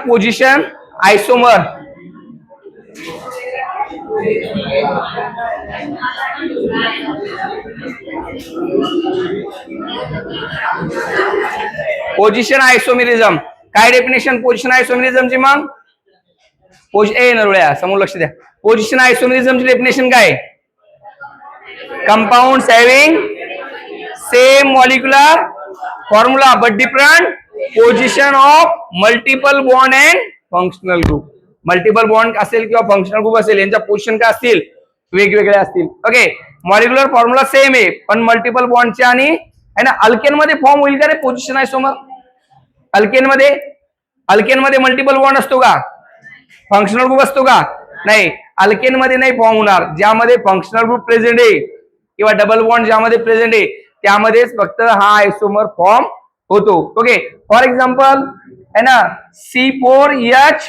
Position isomer. Position isomerism. काय definition position आयसोमेरिझमची? मग नरुळ्या समोर लक्ष द्या. पोझिशन आयसोमेरिझमची डेफिनेशन काय? Compounds having same molecular formula but different position of multiple bond and functional group. Multiple bond असेल किंवा फंक्शनल ग्रुप असेल, यांच्या पोझिशन काय असतील? वेगवेगळे असतील. ओके, मॉलिक्युलर फॉर्म्युला सेम आहे पण मल्टिपल बॉन्डच्या आणि है ना. अल्केन मध्ये फॉर्म होईल का रे पोझिशन आयसोमर? अल्केन मध्ये मल्टिपल बॉन्ड असतो का? फंक्शनल ग्रुप असतो का? नाही, अल्केन मध्ये नाही फॉर्म होणार. ज्यामध्ये फंक्शनल ग्रुप प्रेझेंट आहे किंवा डबल बॉन्ड ज्यामध्ये प्रेझेंट आहे त्यामध्येच फक्त हा आयसोमर फॉर्म होतो. ओके, फॉर एक्झाम्पल है ना C4H8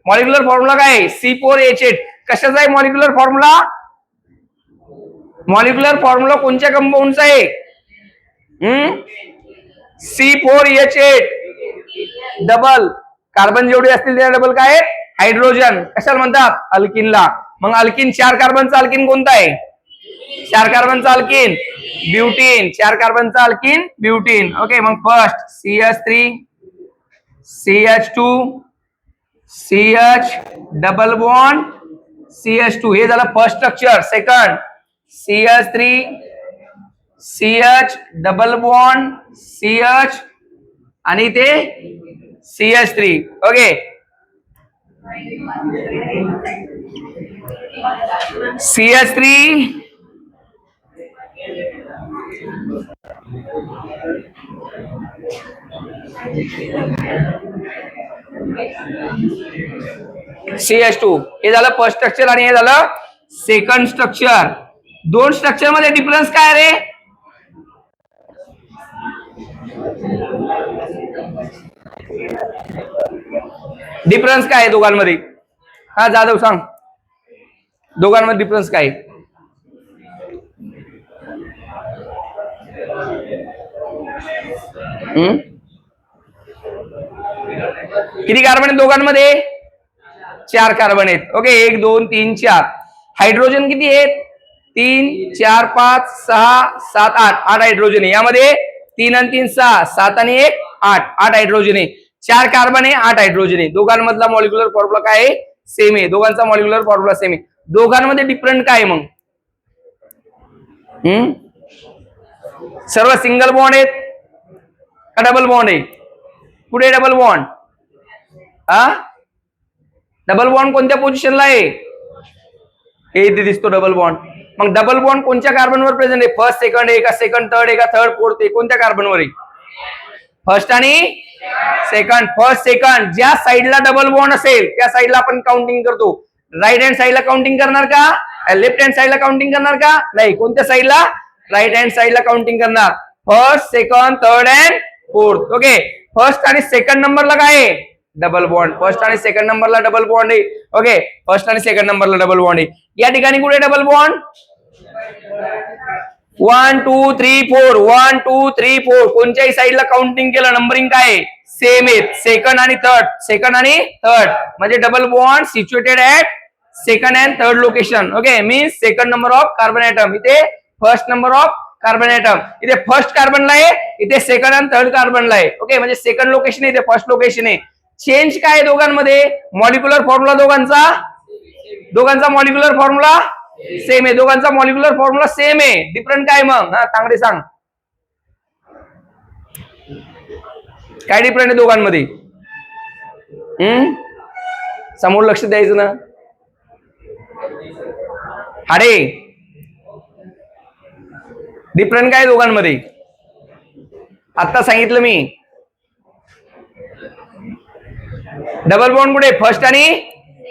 मॉलिक्युलर फॉर्म्युला काय आहे? C4H8 कशाचा आहे मॉलिक्युलर फॉर्म्युला? मॉलिक्युलर फॉर्म्युला कोणत्या कंपाऊंडचा आहे? C4H8 double. कार्बन जेवढे असतील त्या डबल काय? हायड्रोजन. कशाला म्हणतात? अल्किनला. मग अल्किन 4 कार्बनचा अल्किन कोणता आहे? 4 कार्बनचा अल्किन ब्युटीन. 4 कार्बनचा अल्किन ब्युटीन. ओके, मग first CH3 CH2 CH double bond CH2 हे झालं first structure. Second CH3 CH double bond CH आणि ते CH3. ओके, CH3 CH2 हे झालं फर्स्ट स्ट्रक्चर आणि हे झालं सेकंड स्ट्रक्चर. दोन स्ट्रक्चर मध्ये डिफरन्स काय रे? डिफरन्स काय आहे दोघांमध्ये? हा जाधव सांग, दोघांमध्ये डिफरन्स काय? किती कार्बन आहेत दोघांमध्ये? 4 कार्बन आहेत. ओके, 1 2 3 4. हायड्रोजन किती आहेत? 3 4 5 6 7 8. 8 हायड्रोजन आहे यामध्ये. 3 आणि 3 6 7 आणि 1 8. 8 हायड्रोजन आहे. 4 कार्बन आहे 8 हायड्रोजन आहे. दोघांमधला मॉलिक्युलर फॉर्म्युला काय आहे? सेम आहे. दोघांचा मॉलिक्युलर फॉर्म्युला सेम आहे. दोघांमध्ये डिफरंट काय मग? सर्व सिंगल बॉन्ड आहेत का डबल बॉन्ड आहे? कुठे डबल बॉन्ड? डबल बॉन्ड कोणत्या पोझिशनला आहे? हे इथे दिसतो डबल बॉन्ड. मग डबल बॉन्ड कोणत्या कार्बनवर प्रेझेंट आहे? फर्स्ट सेकंड आहे का सेकंड थर्ड आहे का थर्ड फोर्थ आहे? कोणत्या कार्बनवर आहे? फर्स्ट आणि सेकंड. फर्स्ट सेकंड ज्या साइडला डबल बॉन्ड असेल त्या साइडला आपण काउंटिंग करतो. राईट हँड साइडला काउंटिंग करणार का? लेफ्ट हँड साइडला काउंटिंग करणार का? नाही. कोणत्या साइडला? राईट हँड साइडला काउंटिंग करणार. First second third and fourth. Okay, first आणि सेकंड नंबरला काय आहे? Double bond. फर्स्ट आणि सेकंड नंबरला डबल बॉन्ड आहे. ओके, फर्स्ट आणि सेकंड नंबरला डबल बॉन्ड आहे. या ठिकाणी कुठे डबल बॉन्ड? 1 2 3 4. 1 2 3 4 कोणत्याही साइडला काउंटिंग केलं नंबरिंग काय सेम आहेत. सेकंड आणि थर्ड, सेकंड आणि थर्ड म्हणजे double bond situated at second and third location. Okay, means second number of carbon atom. इथे first number of carbon atom. इथे फर्स्ट कार्बनला आहे, इथे सेकंड आणि थर्ड कार्बनला आहे. ओके, म्हणजे सेकंड लोकेशन इथे फर्स्ट लोकेशन आहे. चेंज काय आहे दोघांमध्ये? मॉलिक्युलर फॉर्म्युला दोघांचा मॉलिक्युलर फॉर्म्युला सेम आहे. दोघांचा मॉलिक्युलर फॉर्म्युला सेम आहे. डिफरंट काय मग? तांगडे सांग, काय डिफरंट आहे दोघांमध्ये? समोर लक्ष द्यायचं ना. अरे डिफरंट काय दोघांमध्ये? आता सांगितलं मी. डबल बॉन्ड कुठे? फर्स्ट आणि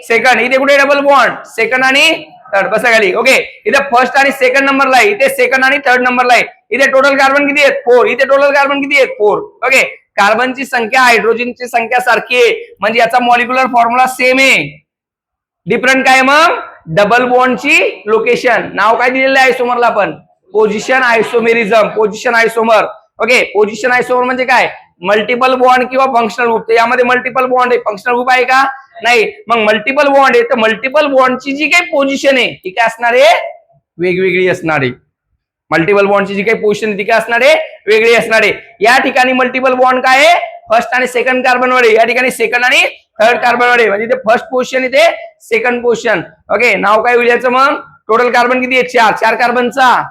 सेकंड. इथे कुठे डबल बॉन्ड? सेकंड आणि थर्ड. बसा खाली. ओके, इथे फर्स्ट आणि सेकंड नंबरला आहे, इथे सेकंड आणि थर्ड नंबरला आहे. इथे टोटल कार्बन किती आहेत? 4. इथे टोटल कार्बन किती आहेत? 4. ओके, कार्बनची संख्या हायड्रोजनची संख्या सारखी आहे म्हणजे याचा मॉलिक्युलर फॉर्म्युला सेम आहे. डिफरंट काय मग? Double बॉन्डची location. नाव काय दिलेलं आहे आयसोमरला आपण? Position isomerism. Position isomer. Okay, position isomer म्हणजे काय? मल्टिपल बॉन्ड किंवा फंक्शनल ग्रुप. तर यामध्ये मल्टिपल बॉन्ड आहे, फंक्शनल ग्रुप आहे का? नाही. मग मल्टिपल बॉन्ड आहे तर मल्टिपल बॉन्डची जी काही पोझिशन आहे ती काय असणार आहे? वेगवेगळी असणार आहे. मल्टिपल बॉन्डची जी काही पोझिशन ती काय असणार आहे? वेगळी असणार आहे. या ठिकाणी मल्टिपल बॉन्ड काय आहे? फर्स्ट आणि सेकंड कार्बनवर आहे. या ठिकाणी सेकंड आणि थर्ड कार्बनवर आहे. म्हणजे ते फर्स्ट पोझिशन इथे सेकंड पोझिशन. ओके, नाव काय होईल याचं? मग टोटल कार्बन किती आहे? 4. 4 कार्बनचा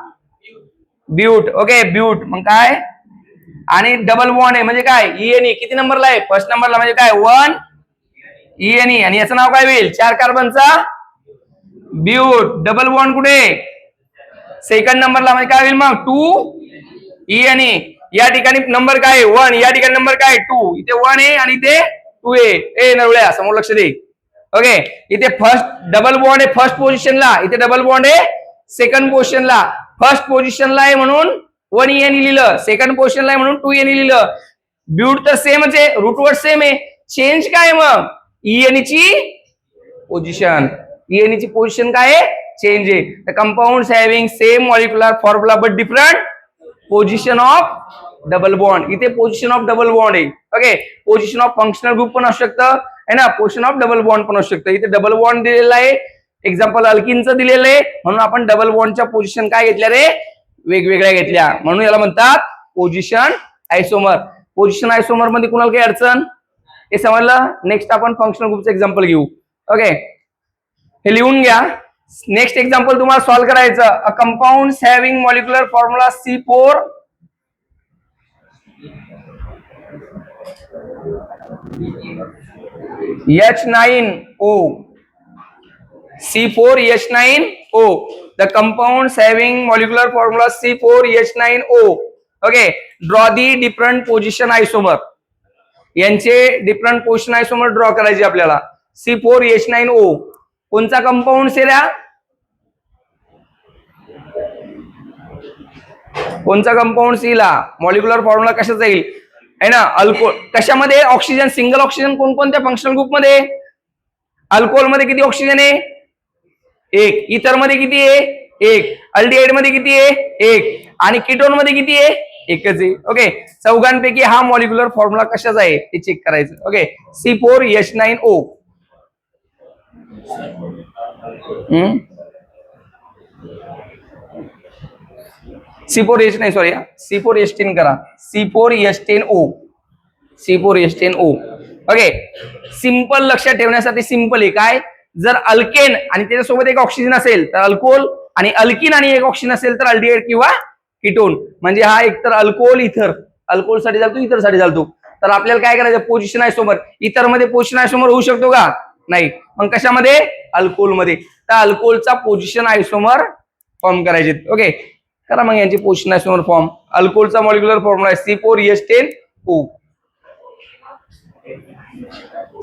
ब्यूट. ओके, ब्यूट. मग काय? आणि डबल बॉन्ड आहे म्हणजे काय? ईएनई. किती नंबरला आहे? फर्स्ट नंबरला. म्हणजे काय? 1 ईएनई. आणि याचं नाव काय होईल? 4 कार्बनचा ब्यूट. डबल बॉन्ड कुठे? सेकंड नंबरला. म्हणजे काय होईल मग? 2 ईएनई. या ठिकाणी नंबर काय आहे? 1. या ठिकाणी नंबर काय? 2. इथे 1 आहे आणि इथे 2 आहे. ए नवळ्या, समोर लक्ष दे. ओके, इथे फर्स्ट डबल बॉन्ड आहे फर्स्ट पोझिशनला, इथे डबल बॉन्ड आहे सेकंड पोझिशनला. फर्स्ट पोझिशनला आहे म्हणून 1 ईएनई लिहिलं, सेकंड पोझिशनला आहे म्हणून 2 ईएनई लिहिलं. ब्यूट तर सेमच आहे, रूट वर्ड सेम आहे. चेंज काय मग? ईएनईची पोझिशन. ईएनईची पोझिशन काय आहे? चेंज आहे. The compounds having same molecular formula but different position of double bond. इथे पोझिशन ऑफ डबल बॉन्ड आहे. Okay, position of functional group पण असू शकतं है ना, पोझिशन ऑफ डबल बॉन्ड पण असू शकतं. इथे डबल बॉन्ड दिलेला आहे, एक्झाम्पल अल्किनचं दिलेलं आहे, म्हणून आपण डबल बॉन्डच्या पोझिशन काय घेतल्या रे? वेगवेगळ्या घेतल्या, म्हणून याला म्हणतात पोझिशन आयसोमर. पोझिशन आयसोमर मध्ये कुणाला काही अडचण? हे समजलं. नेक्स्ट आपण फंक्शनल ग्रुपचं एक्झाम्पल घेऊ. ओके, हे लिहून घ्या. नेक्स्ट एक्झाम्पल तुम्हाला सॉल्व्ह करायचं. A compound having molecular formula C4 H9O. C4H9O. The compounds having molecular formula C4H9O. Okay, draw the different position isomer. यांचे डिफरंट पोझिशन आयसोमर ड्रॉ करायचे आपल्याला. C4H9O कोणचा कंपाऊंड सेऱ्या? कोणचा कंपाऊंड सीला? मॉलिक्युलर फॉर्म्युला कशाचा येईल है ना? अल्कोहोल. कशामध्ये? ऑक्सिजन. सिंगल ऑक्सिजन कोणकोणत्या फंक्शनल ग्रुप मध्ये? अल्कोहोल मध्ये किती ऑक्सिजन आहे? 1. इतर मध्ये किती आहे? 1. अल्डिहाइड मध्ये किती आहे? 1. आणि कीटोन मध्ये किती आहे? 1च आहे. ओके, चौघांपैकी हा मॉलिक्युलर फॉर्म्युला कशाचा आहे ते चेक करायचं. Okay, C4H9O. C4H नाही, सॉरी, C4H10 करा. C4H10O. C4H10O. ओके, सिंपल लक्षात ठेवण्यासाठी सिंपल आहे. काय? जर अल्केन आणि त्याच्यासोबत एक ऑक्सिजन असेल तर अल्कोहोल, आणि अल्किन आणि एक ऑक्सिजन असेल तर अल्डिहाइड किंवा कीटोन. म्हणजे हा एकतर अल्कोहोल इथर, अल्कोहोल साठी चालतो, इतर साठी चालतो. तर आपल्याला काय करायचं? पोझिशन आयसोमर. इतर मध्ये पोझिशन आयसोमर होऊ शकतो का? नाही. मग कशामध्ये? अल्कोहोल मध्ये. तर अल्कोहोलचा पोझिशन आयसोमर फॉर्म करायचे. ओके, करा मग यांची पोझिशन आयसोमर फॉर्म. अल्कोहोलचा मॉलिक्युलर फॉर्म्युला आहे C4H10O.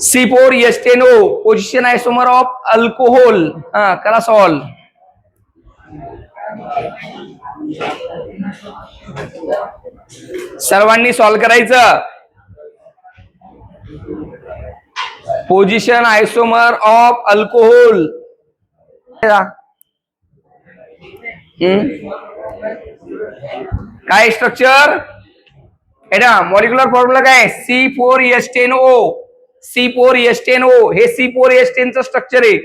C4H10O position isomer of alcohol. करा सॉल्व. सर्वांनी सॉल्व करायचं. Position isomer of alcohol. काय स्ट्रक्चर है ना? मॉलिक्युलर फॉर्म्युला काय? C4H10O. C4H10O हे C4H10 चं स्ट्रक्चर आहे.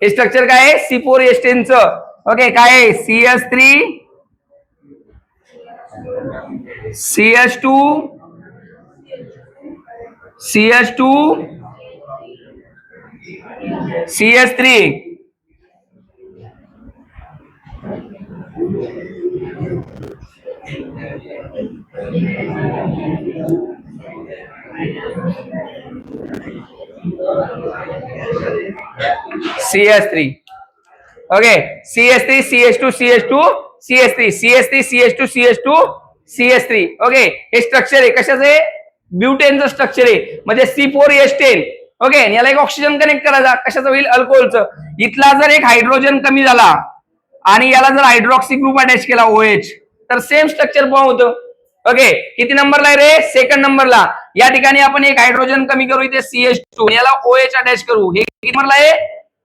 हे स्ट्रक्चर काय आहे? C4H10 चं. ओके, काय आहे? CH3 CH2 CH2 CH3. CH3. Okay, CH3 CH2 CH2 CH3 CH3 CH2 CH2 CH3. Okay, हे स्ट्रक्चर आहे. कशाचं आहे? ब्युटेनचं स्ट्रक्चर आहे. म्हणजे C4H10. ओके, याला एक ऑक्सिजन कनेक्ट करायचा. कशाचं होईल? अल्कोहोलचं. इथला जर एक हायड्रोजन कमी झाला आणि याला जर हायड्रॉक्सी ग्रुप अटॅच केला OH, तर सेम स्ट्रक्चर फॉर्म होतं. ओके, किती नंबरला आहे रे? सेकंड नंबरला. या ठिकाणी आपण एक हायड्रोजन कमी करू, इथे CH2, याला OH अटॅच करू. हे किती नंबरला आहे?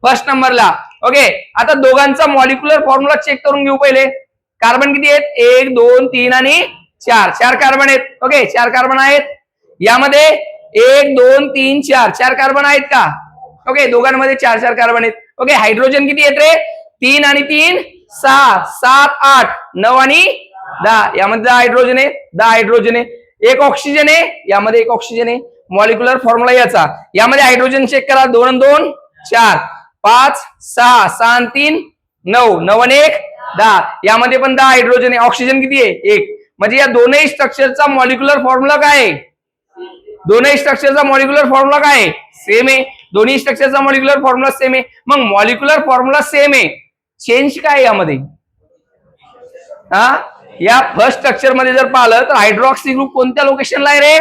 फर्स्ट नंबरला. ओके, आता दोघांचा मॉलिक्युलर फॉर्म्युला चेक करून घेऊ पहिले. कार्बन किती आहेत? 1 2 3 आणि चार चार कार्बन आहेत. ओके, चार कार्बन आहेत यामध्ये. 1 2 3 4 चार कार्बन आहेत का? ओके, दोघांमध्ये चार चार कार्बन आहेत. ओके, हायड्रोजन किती आहेत रे? 3 आणि 3 6 7 8 9 आणि 10. यामध्ये 10 हायड्रोजन आहे, 10 हायड्रोजन आहे. एक ऑक्सिजन आहे, यामध्ये एक ऑक्सिजन आहे. मॉलिक्युलर फॉर्म्युला याचा. यामध्ये हायड्रोजन चेक करा. 2 आणि 2 4 5 6 6 आणि 3 9 9 आणि 1 10. यामध्ये पण 10 हायड्रोजन आहे. ऑक्सिजन किती आहे? 1. म्हणजे या दोनही स्ट्रक्चरचा मॉलिक्युलर फॉर्म्युला काय आहे? दोनही स्ट्रक्चरचा मॉलिक्युलर फॉर्म्युला काय आहे? सेम आहे. दोन्ही स्ट्रक्चरचा मॉलिक्युलर फॉर्म्युला सेम आहे. मग मॉलिक्युलर फॉर्म्युला सेम आहे, चेंज काय आहे यामध्ये? या फर्स्ट स्ट्रक्चर मध्ये जर पाहिलं तर हायड्रॉक्सी ग्रुप कोणत्या लोकेशनला आहे रे?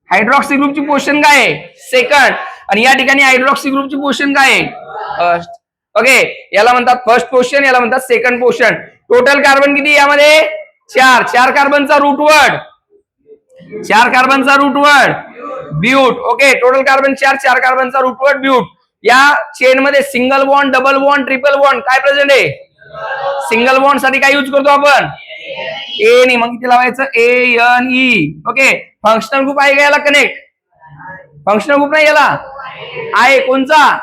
हायड्रॉक्सी ग्रुपची पोझिशन काय आहे? सेकंड. आणि या ठिकाणी हायड्रॉक्सी ग्रुपची पोझिशन काय आहे? फर्स्ट. ओके, याला म्हणतात फर्स्ट पोझिशन, याला म्हणतात सेकंड पोझिशन. टोटल कार्बन किती यामध्ये? 4. 4 कार्बनचा रूट वर्ड, 4 कार्बनचा root word but. Okay, total carbon 4, 4 कार्बनचा रूट वर्ड ब्यूट. या चेन मध्ये single bond, double bond, triple bond काय प्रेझेंट आहे? सिंगल बॉन्ड साठी काय यूज करतो आपण? ए नी, मग इथे लावायचं ANE. ओके, फंक्शनल ग्रुप आहे का याला कनेक्ट? फंक्शनल ग्रुप नाही याला आहे. कोणचा?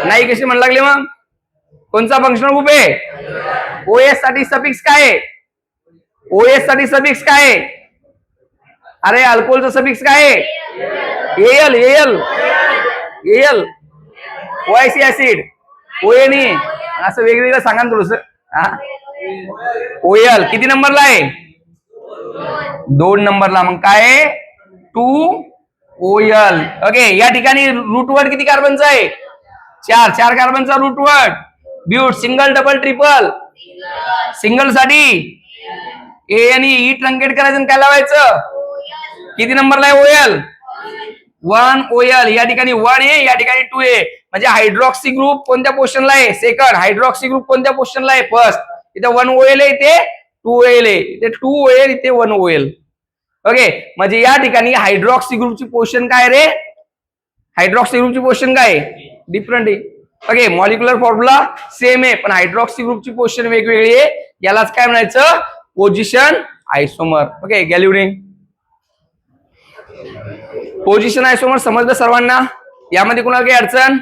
नाही कशी म्हण लागले मग? कोणचा फंक्शनल ग्रुप आहे? OS साठी सफिक्स काय आहे? OS साठी सफिक्स काय आहे? अरे अल्कोहोलचा सफिक्स काय आहे? AL. AL AL OIC acid. ONE असं वेगवेगळं सांगा ना थोडस. OL किती नंबरला आहे? 2 नंबरला. मग काय? 2OL. ओके, या ठिकाणी रूट वर्ड किती कार्बनचा आहे? 4. 4 कार्बनचा root word but. Single, double, triple? Single साठी ANE. ई ट्रंकेट करायचं, काय लावायचं? किती नंबरला आहे OL? 1 OL. या ठिकाणी 1 आहे, या ठिकाणी 2 आहे. म्हणजे हायड्रॉक्सी ग्रुप कोणत्या पोझिशनला आहे? सेकंड. हायड्रॉक्सी ग्रुप कोणत्या पोझिशनला आहे? फर्स्ट. इथे 1 OL आहे, इथे 2 OL आहे. इथे 2 OL, इथे 1 OL. ओके, म्हणजे या ठिकाणी हायड्रॉक्सी ग्रुपची पोझिशन काय रे? हायड्रॉक्सी ग्रुपची पोझिशन काय? डिफरंट आहे. ओके, मॉलिक्युलर फॉर्म्युला सेम आहे, पण हायड्रॉक्सी ग्रुपची पोझिशन वेगवेगळी आहे. यालाच काय म्हणायचं? Position isomer. ओके, गॅल्युडिंग पोझिशन आयसोमर समजलं सर्वांना? यामध्ये कुणाला काही अडचण?